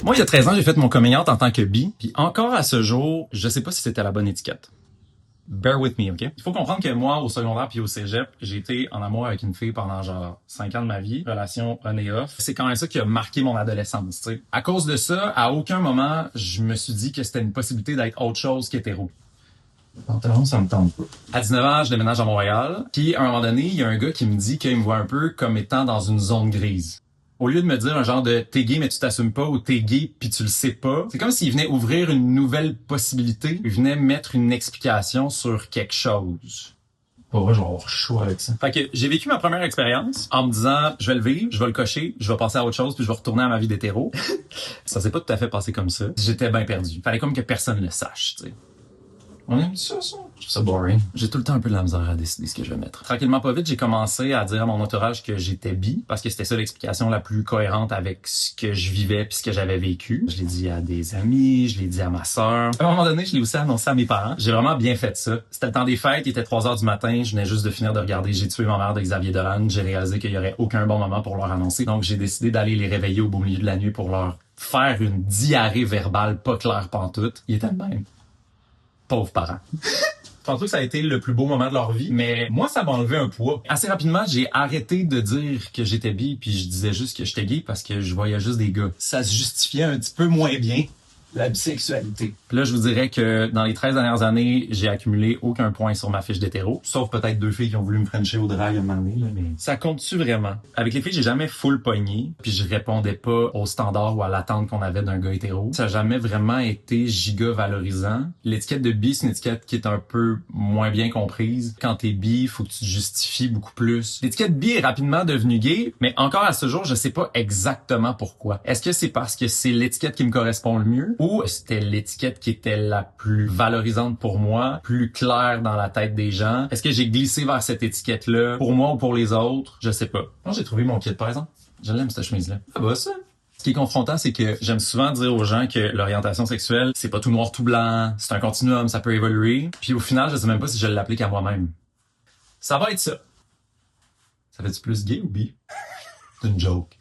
Moi, il y a 13 ans, j'ai fait mon coming out en tant que bi, puis encore à ce jour, je sais pas si c'était la bonne étiquette. Bear with me, OK? Il faut comprendre que moi, au secondaire puis au cégep, j'ai été en amour avec une fille pendant genre 5 ans de ma vie. Relation on et off. C'est quand même ça qui a marqué mon adolescence, tu sais. À cause de ça, à aucun moment, je me suis dit que c'était une possibilité d'être autre chose qu'hétéro. Pantalon, ça me tente pas. À 19 ans, je déménage à Montréal. Puis, à un moment donné, il y a un gars qui me dit qu'il me voit un peu comme étant dans une zone grise. Au lieu de me dire un genre de t'es gay mais tu t'assumes pas ou t'es gay puis tu le sais pas, c'est comme s'il venait ouvrir une nouvelle possibilité, il venait mettre une explication sur quelque chose. Pour vrai, je vais avoir chaud avec ça. Fait que j'ai vécu ma première expérience en me disant je vais le vivre, je vais le cocher, je vais passer à autre chose puis je vais retourner à ma vie d'hétéro. Ça s'est pas tout à fait passé comme ça. J'étais bien perdu. Fallait comme que personne le sache, tu sais. On aime ça? Je trouve ça boring. J'ai tout le temps un peu de la misère à décider ce que je vais mettre. Tranquillement pas vite, j'ai commencé à dire à mon entourage que j'étais bi, parce que c'était ça l'explication la plus cohérente avec ce que je vivais puis ce que j'avais vécu. Je l'ai dit à des amis, je l'ai dit à ma sœur. À un moment donné, je l'ai aussi annoncé à mes parents. J'ai vraiment bien fait ça. C'était le temps des fêtes, il était 3 heures du matin, je venais juste de finir de regarder J'ai tué ma mère de Xavier Dolan. J'ai réalisé qu'il y aurait aucun bon moment pour leur annoncer. Donc j'ai décidé d'aller les réveiller au beau milieu de la nuit pour leur faire une diarrhée verbale pas claire pantoute. Il était de même. Pauvres parents. Je pense que ça a été le plus beau moment de leur vie, mais moi, ça m'a enlevé un poids. Assez rapidement, j'ai arrêté de dire que j'étais bi, puis je disais juste que j'étais gay parce que je voyais juste des gars. Ça se justifiait un petit peu moins bien, la bisexualité. Puis là, je vous dirais que dans les 13 dernières années, j'ai accumulé aucun point sur ma fiche d'hétéro, sauf peut-être 2 filles qui ont voulu me frencher au drag un moment donné, là, mais ça compte-tu vraiment? Avec les filles, j'ai jamais full pogné, puis je répondais pas au standard ou à l'attente qu'on avait d'un gars hétéro. Ça a jamais vraiment été giga valorisant. L'étiquette de bi, c'est une étiquette qui est un peu moins bien comprise. Quand t'es bi, faut que tu te justifies beaucoup plus. L'étiquette bi est rapidement devenue gay, mais encore à ce jour, je sais pas exactement pourquoi. Est-ce que c'est parce que c'est l'étiquette qui me correspond le mieux? Ou c'était l'étiquette qui était la plus valorisante pour moi, plus claire dans la tête des gens? Est-ce que j'ai glissé vers cette étiquette-là pour moi ou pour les autres? Je sais pas. Moi, j'ai trouvé mon kit, par exemple. Je l'aime, cette chemise-là. Ah bah ça! Ce qui est confrontant, c'est que j'aime souvent dire aux gens que l'orientation sexuelle, c'est pas tout noir, tout blanc, c'est un continuum, ça peut évoluer. Puis au final, je sais même pas si je l'applique à moi-même. Ça va être ça. Ça fait-tu plus gay ou bi? C'est une joke.